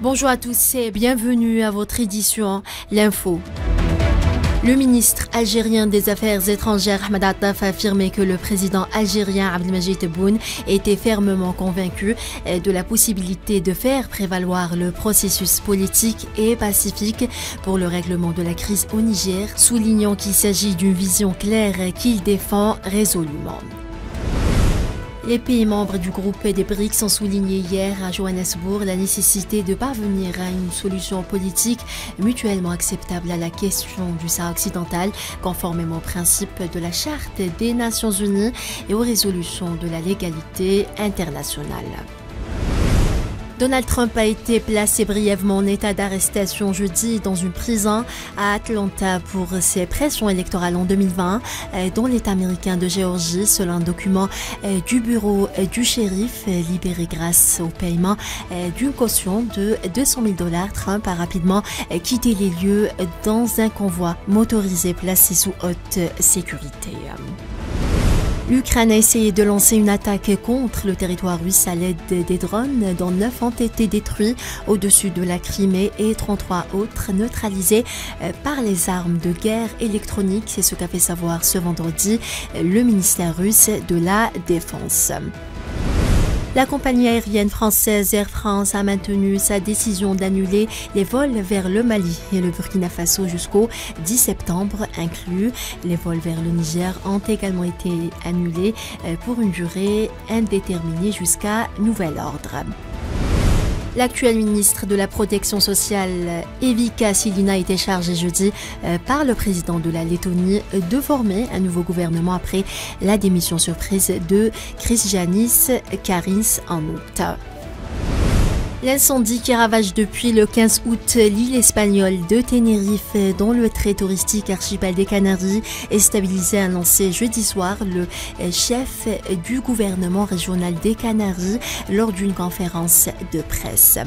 Bonjour à tous et bienvenue à votre édition L'Info. Le ministre algérien des Affaires étrangères Ahmed Attaf a affirmé que le président algérien Abdelmadjid Tebboune était fermement convaincu de la possibilité de faire prévaloir le processus politique et pacifique pour le règlement de la crise au Niger, soulignant qu'il s'agit d'une vision claire qu'il défend résolument. Les pays membres du groupe des BRICS ont souligné hier à Johannesburg la nécessité de parvenir à une solution politique mutuellement acceptable à la question du Sahara occidental, conformément aux principes de la Charte des Nations Unies et aux résolutions de la légalité internationale. Donald Trump a été placé brièvement en état d'arrestation jeudi dans une prison à Atlanta pour ses pressions électorales en 2020 dans l'État américain de Géorgie, selon un document du bureau du shérif libéré grâce au paiement d'une caution de $200 000. Trump a rapidement quitté les lieux dans un convoi motorisé placé sous haute sécurité. L'Ukraine a essayé de lancer une attaque contre le territoire russe à l'aide des drones, dont 9 ont été détruits au-dessus de la Crimée et 33 autres neutralisés par les armes de guerre électroniques. C'est ce qu'a fait savoir ce vendredi le ministère russe de la Défense. La compagnie aérienne française Air France a maintenu sa décision d'annuler les vols vers le Mali et le Burkina Faso jusqu'au 10 septembre inclus. Les vols vers le Niger ont également été annulés pour une durée indéterminée jusqu'à nouvel ordre. L'actuel ministre de la Protection sociale, Evika Silina, a été chargée jeudi par le président de la Lettonie de former un nouveau gouvernement après la démission surprise de Krišjānis Kariņš en août. L'incendie qui ravage depuis le 15 août l'île espagnole de Tenerife dans le très touristique archipel des Canaries est stabilisé, a annoncé jeudi soir le chef du gouvernement régional des Canaries lors d'une conférence de presse.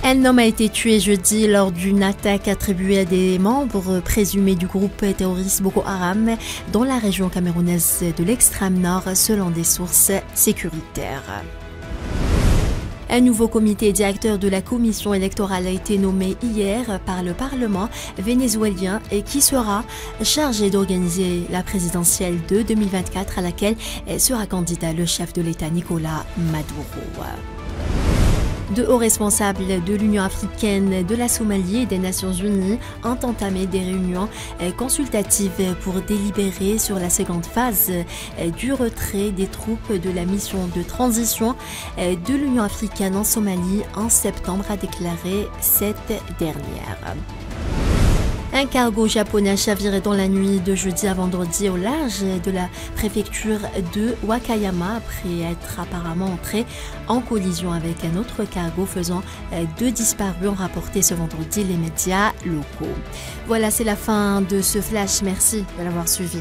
Un homme a été tué jeudi lors d'une attaque attribuée à des membres présumés du groupe terroriste Boko Haram dans la région camerounaise de l'extrême nord selon des sources sécuritaires. Un nouveau comité directeur de la commission électorale a été nommé hier par le Parlement vénézuélien et qui sera chargé d'organiser la présidentielle de 2024 à laquelle sera candidat le chef de l'État Nicolás Maduro. De hauts responsables de l'Union africaine, de la Somalie et des Nations Unies ont entamé des réunions consultatives pour délibérer sur la seconde phase du retrait des troupes de la mission de transition de l'Union africaine en Somalie en septembre, a déclaré cette dernière. Un cargo japonais a chaviré dans la nuit de jeudi à vendredi au large de la préfecture de Wakayama après être apparemment entré en collision avec un autre cargo, faisant 2 disparus, ont rapporté ce vendredi les médias locaux. Voilà, c'est la fin de ce flash. Merci de l'avoir suivi.